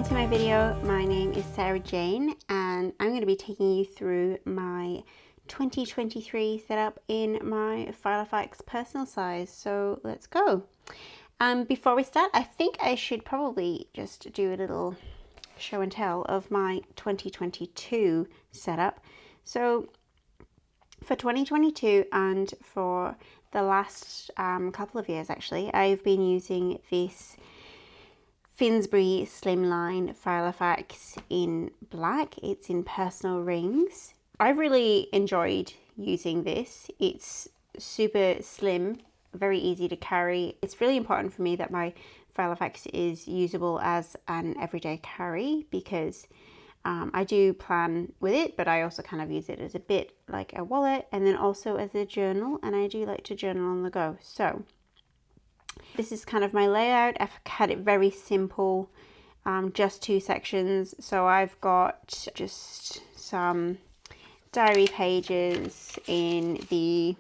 Welcome to my video. My name is Sarah Jane and I'm going to be taking you through my 2023 setup in my Filofax personal size. So let's go. Before we start, I think I should probably just do a little show and tell of my 2022 setup. So for 2022 and for the last couple of years actually, I've been using this Finsbury Slimline Filofax in black. It's in personal rings. I've really enjoyed using this. It's super slim, very easy to carry. It's really important for me that my Filofax is usable as an everyday carry because I do plan with it, but I also kind of use it as a bit like a wallet and then also as a journal, and I do like to journal on the go. So this is kind of my layout. I've had it very simple, just two sections. So I've got just some diary pages in the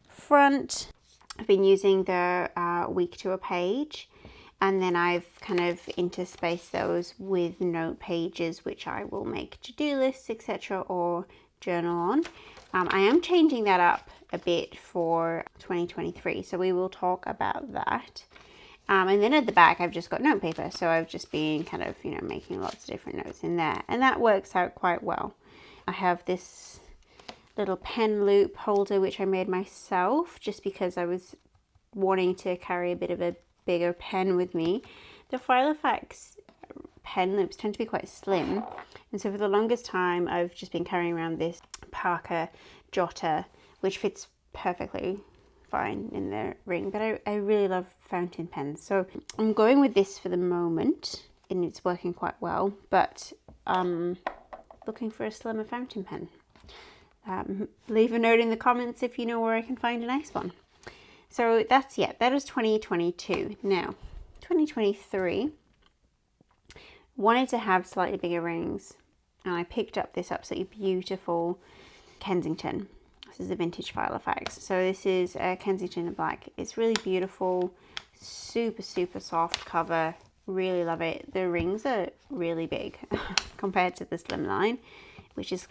front. I've been using the week to a page, and then I've kind of interspaced those with note pages, which I will make to-do lists, etc., or journal on. I am changing that up a bit for 2023, so we will talk about that. And then at the back, I've just got note paper, so I've just been kind of, making lots of different notes in there, and that works out quite well. I have this little pen loop holder, which I made myself, just because I was wanting to carry a bit of a bigger pen with me. The Filofax pen loops tend to be quite slim, and so for the longest time I've just been carrying around this Parker jotter, which fits perfectly fine in the ring, but I really love fountain pens, so I'm going with this for the moment and it's working quite well, but looking for a slimmer fountain pen. Leave a note in the comments if you know where I can find a nice one. So that was 2022. Now 2023, wanted to have slightly bigger rings, and I picked up this absolutely beautiful Kensington. This is a vintage Filofax. So this is a Kensington in black. It's really beautiful, super soft cover. Really love it. The rings are really big compared to the Slimline, which is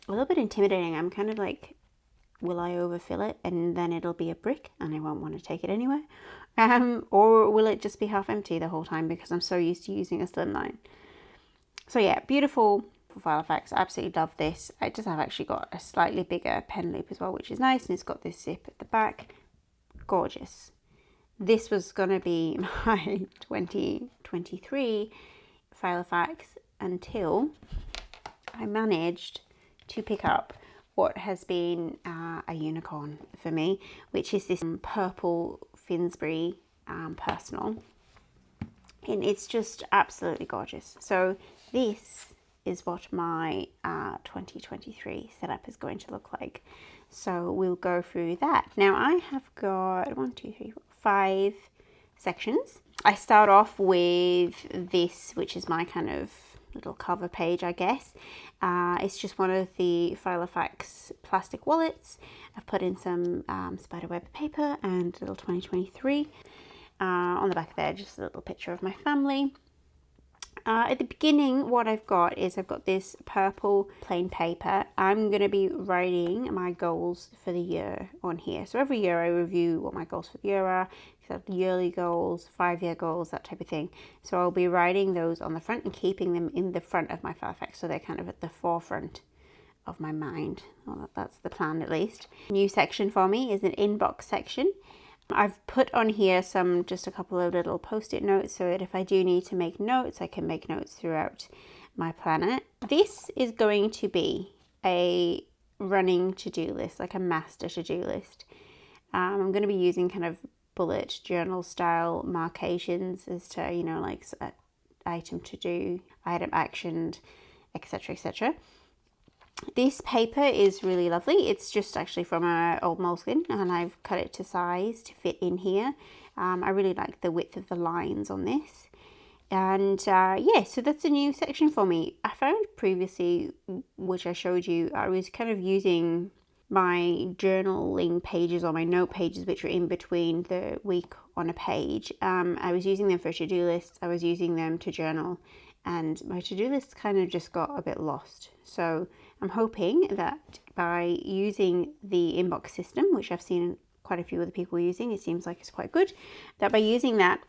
a little bit intimidating. I'm kind of like, will I overfill it and then it'll be a brick and I won't want to take it anywhere? Or will it just be half empty the whole time because I'm so used to using a Slimline? So yeah, beautiful Filofax. Absolutely love this. It does have actually got a slightly bigger pen loop as well, which is nice, and it's got this zip at the back. Gorgeous. This was going to be my 2023 Filofax until I managed to pick up what has been a unicorn for me, which is this purple Finsbury personal, and it's just absolutely gorgeous. So this is what my 2023 setup is going to look like. So we'll go through that. Now I have got 5 sections. I start off with this, which is my kind of little cover page, I guess. It's just one of the Filofax plastic wallets. I've put in some spiderweb paper and little 2023. On the back there, just a little picture of my family. At the beginning, what I've got this purple plain paper. I'm going to be writing my goals for the year on here. So every year I review what my goals for the year are. So yearly goals, 5-year goals, that type of thing. So I'll be writing those on the front and keeping them in the front of my Filofax, so they're kind of at the forefront of my mind. Well, that's the plan at least. New section for me is an inbox section. I've put on here just a couple of little post-it notes so that if I do need to make notes, I can make notes throughout my planner. This is going to be a running to-do list, like a master to-do list. I'm going to be using kind of bullet journal style markations as to, like item to do, item actioned, etc., etc. This paper is really lovely. It's just actually from an old moleskin, and I've cut it to size to fit in here. I really like the width of the lines on this. And yeah, so that's a new section for me. I found previously, which I showed you, I was kind of using my journaling pages or my note pages, which are in between the week on a page. I was using them for to-do lists. I was using them to journal, and my to-do list kind of just got a bit lost. So I'm hoping that by using the inbox system, which I've seen quite a few other people using, it seems like it's quite good, that by using that,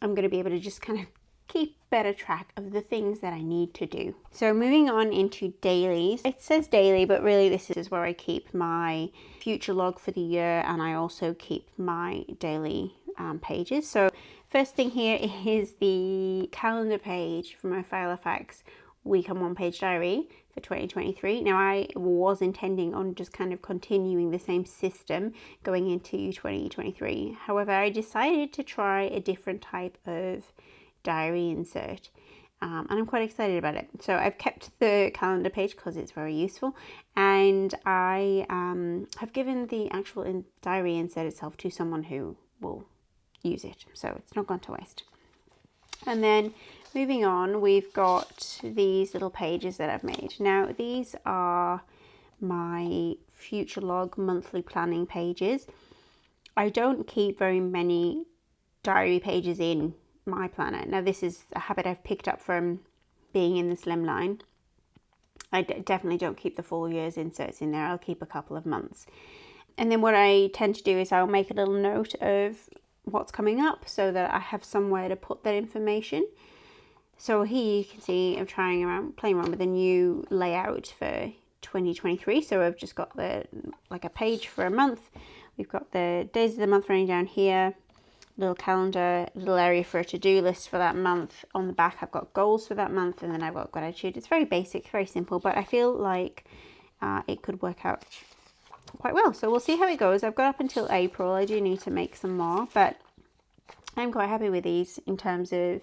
I'm going to be able to just kind of keep better track of the things that I need to do. So moving on into dailies. It says daily, but really this is where I keep my future log for the year, and I also keep my daily pages. So first thing here is the calendar page for my Filofax week on one page diary for 2023. Now I was intending on just kind of continuing the same system going into 2023. However, I decided to try a different type of diary insert, and I'm quite excited about it. So I've kept the calendar page because it's very useful, and I have given the actual diary insert itself to someone who will use it, so it's not gone to waste. And then moving on, we've got these little pages that I've made. Now these are my future log monthly planning pages. I don't keep very many diary pages in my planner. Now this is a habit I've picked up from being in the Slimline. I definitely don't keep the full year's inserts in there. I'll keep a couple of months. And then what I tend to do is I'll make a little note of what's coming up so that I have somewhere to put that information. So here you can see I'm playing around with a new layout for 2023. So I've just got like a page for a month. We've got the days of the month running down here, little calendar, little area for a to-do list for that month. On the back I've got goals for that month, and then I've got gratitude. It's very basic, very simple, but I feel like it could work out quite well. So we'll see how it goes. I've got up until April. I do need to make some more, but I'm quite happy with these in terms of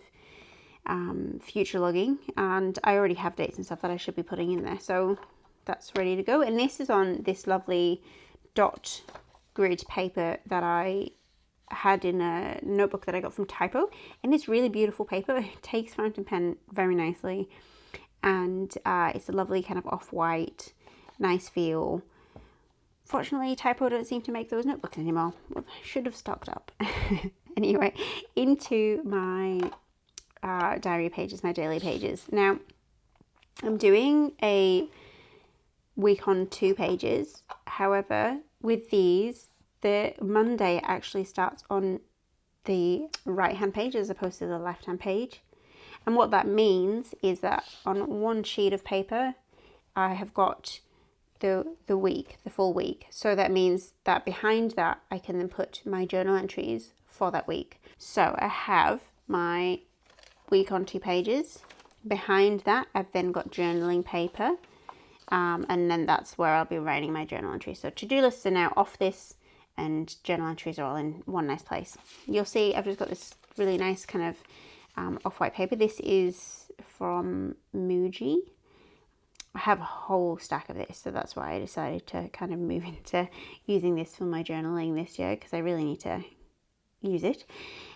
future logging, and I already have dates and stuff that I should be putting in there, so that's ready to go. And this is on this lovely dot grid paper that I had in a notebook that I got from Typo, and it's really beautiful paper. It takes fountain pen very nicely, and it's a lovely kind of off-white, nice feel. Fortunately, Typo don't seem to make those notebooks anymore. Well, I should have stocked up. Anyway, into my diary pages, my daily pages. Now, I'm doing a week on 2 pages. However, with these, the Monday actually starts on the right-hand page as opposed to the left-hand page. And what that means is that on one sheet of paper, I have got the week, the full week. So that means that behind that, I can then put my journal entries for that week. So I have my week on 2 pages. Behind that, I've then got journaling paper. And then that's where I'll be writing my journal entries. So to-do lists are now off this, and journal entries are all in one nice place. You'll see I've just got this really nice kind of off-white paper. This is from Muji. I have a whole stack of this, so that's why I decided to kind of move into using this for my journaling this year, because I really need to use it.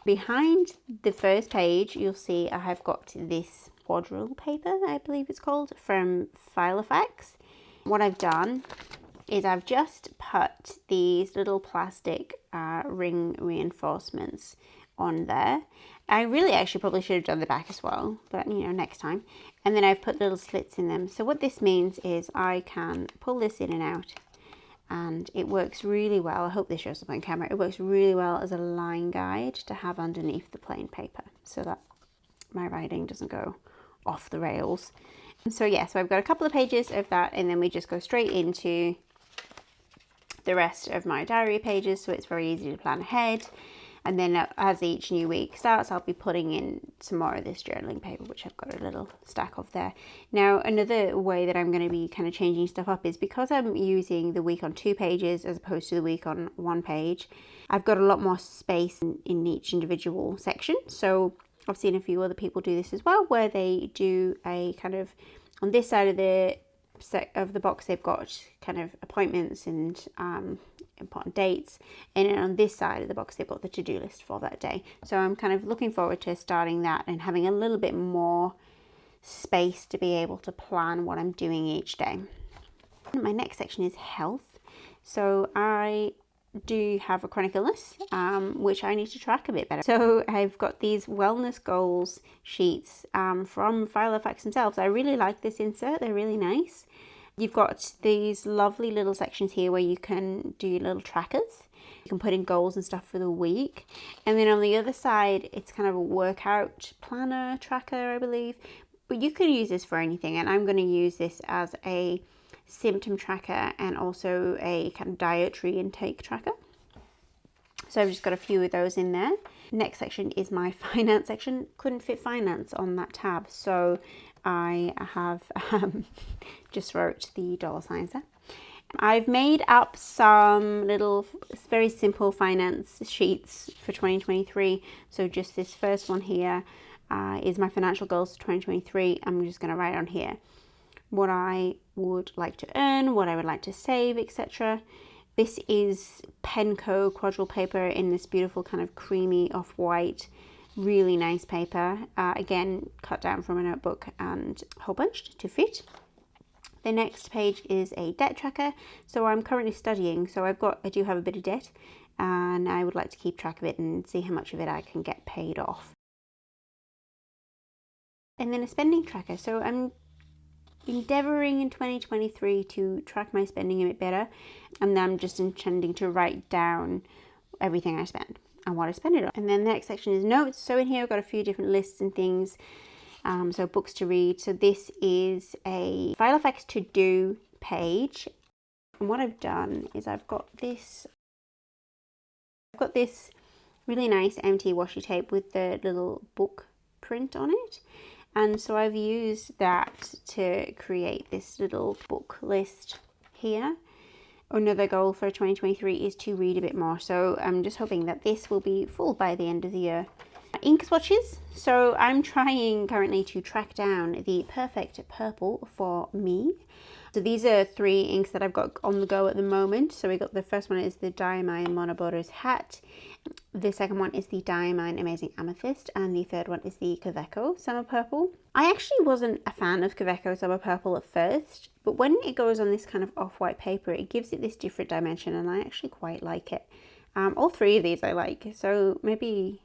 Behind the first page, you'll see I have got this quadrille paper, I believe it's called, from Filofax. What I've done is I've just put these little plastic ring reinforcements on there. I really actually probably should have done the back as well, but you know, next time. And then I've put little slits in them. So what this means is I can pull this in and out, and it works really well. I hope this shows up on camera. It works really well as a line guide to have underneath the plain paper, so that my writing doesn't go off the rails. And so yeah, so I've got a couple of pages of that, and then we just go straight into the rest of my diary pages, so it's very easy to plan ahead. And then as each new week starts, I'll be putting in some more of this journaling paper, which I've got a little stack of there. Now, another way that I'm going to be kind of changing stuff up is because I'm using the week on 2 pages as opposed to the week on 1 page, I've got a lot more space in each individual section. So I've seen a few other people do this as well, where they do a kind of, on this side of the box, they've got kind of appointments and important dates, and then on this side of the box they've got the to-do list for that day. So I'm kind of looking forward to starting that and having a little bit more space to be able to plan what I'm doing each day. My next section is health. So I do have a chronic illness, which I need to track a bit better. So I've got these wellness goals sheets from Filofax themselves. I really like this insert, they're really nice. You've got these lovely little sections here where you can do little trackers. You can put in goals and stuff for the week. And then on the other side, it's kind of a workout planner tracker, I believe. But you can use this for anything, and I'm going to use this as a symptom tracker and also a kind of dietary intake tracker. So I've just got a few of those in there. Next section is my finance section. Couldn't fit finance on that tab, so I have just wrote the dollar signs there. I've made up some little very simple finance sheets for 2023. So just this first one here is my financial goals for 2023. I'm just going to write on here what I would like to earn, what I would like to save, etc. This is Penco quadrille paper in this beautiful kind of creamy off-white, really nice paper. Again, cut down from a notebook and hole punched to fit. The next page is a debt tracker. So I'm currently studying, so I do have a bit of debt, and I would like to keep track of it and see how much of it I can get paid off. And then a spending tracker. So I'm endeavoring in 2023 to track my spending a bit better, and then I'm just intending to write down everything I spend and what I spend it on. And then the next section is notes. So in here I've got a few different lists and things. So books to read. So this is a Filofax TODO page, and what I've done is I've got this really nice empty washi tape with the little book print on it. And so I've used that to create this little book list here. Another goal for 2023 is to read a bit more. So I'm just hoping that this will be full by the end of the year. Ink swatches. So I'm trying currently to track down the perfect purple for me. So these are 3 inks that I've got on the go at the moment. So we got the first one is the Diamine Monoboros Hat. The second one is the Diamine Amazing Amethyst, and the third one is the Kaweco Summer Purple. I actually wasn't a fan of Kaweco Summer Purple at first, but when it goes on this kind of off-white paper, it gives it this different dimension, and I actually quite like it. All 3 of these I like, so maybe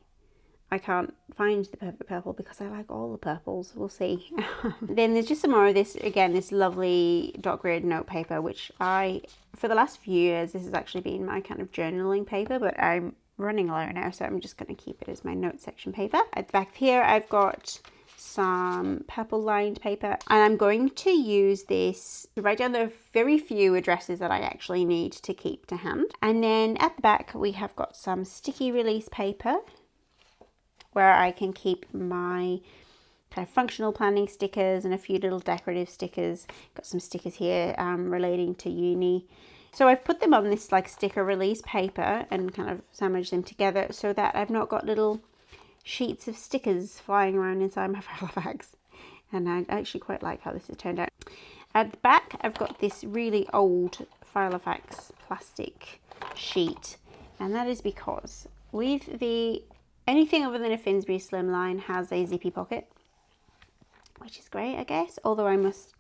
I can't find the perfect purple because I like all the purples. We'll see. Then there's just some more of this, again, this lovely dot grid note paper, which for the last few years, this has actually been my kind of journaling paper, but I'm running low now, so I'm just going to keep it as my note section paper. At the back here, I've got some purple lined paper, and I'm going to use this to write down the very few addresses that I actually need to keep to hand. And then at the back, we have got some sticky release paper where I can keep my kind of functional planning stickers and a few little decorative stickers. Got some stickers here relating to uni. So I've put them on this like sticker release paper and kind of sandwiched them together so that I've not got little sheets of stickers flying around inside my Filofax. And I actually quite like how this has turned out. At the back, I've got this really old Filofax plastic sheet. And that is because with anything other than a Finsbury Slimline has a zippy pocket, which is great, I guess. Although I must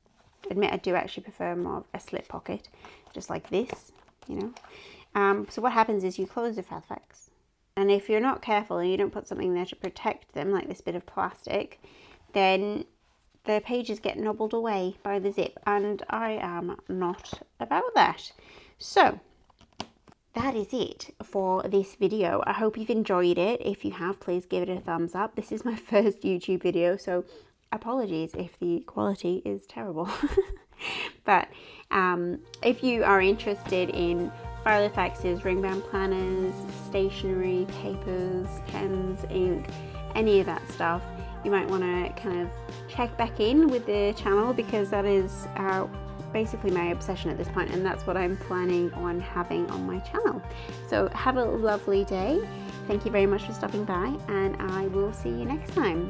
admit I do actually prefer more of a slip pocket, just like this, you know. So what happens is you close the Filofax, and if you're not careful and you don't put something there to protect them, like this bit of plastic, then the pages get nobbled away by the zip, and I am not about that. So that is it for this video. I hope you've enjoyed it. If you have, please give it a thumbs up. This is my first YouTube video, so apologies if the quality is terrible. But if you are interested in Filofax's ring bound planners, stationery, papers, pens, ink, any of that stuff, you might want to kind of check back in with the channel, because that is basically my obsession at this point, and that's what I'm planning on having on my channel. So have a lovely day. Thank you very much for stopping by, and I will see you next time.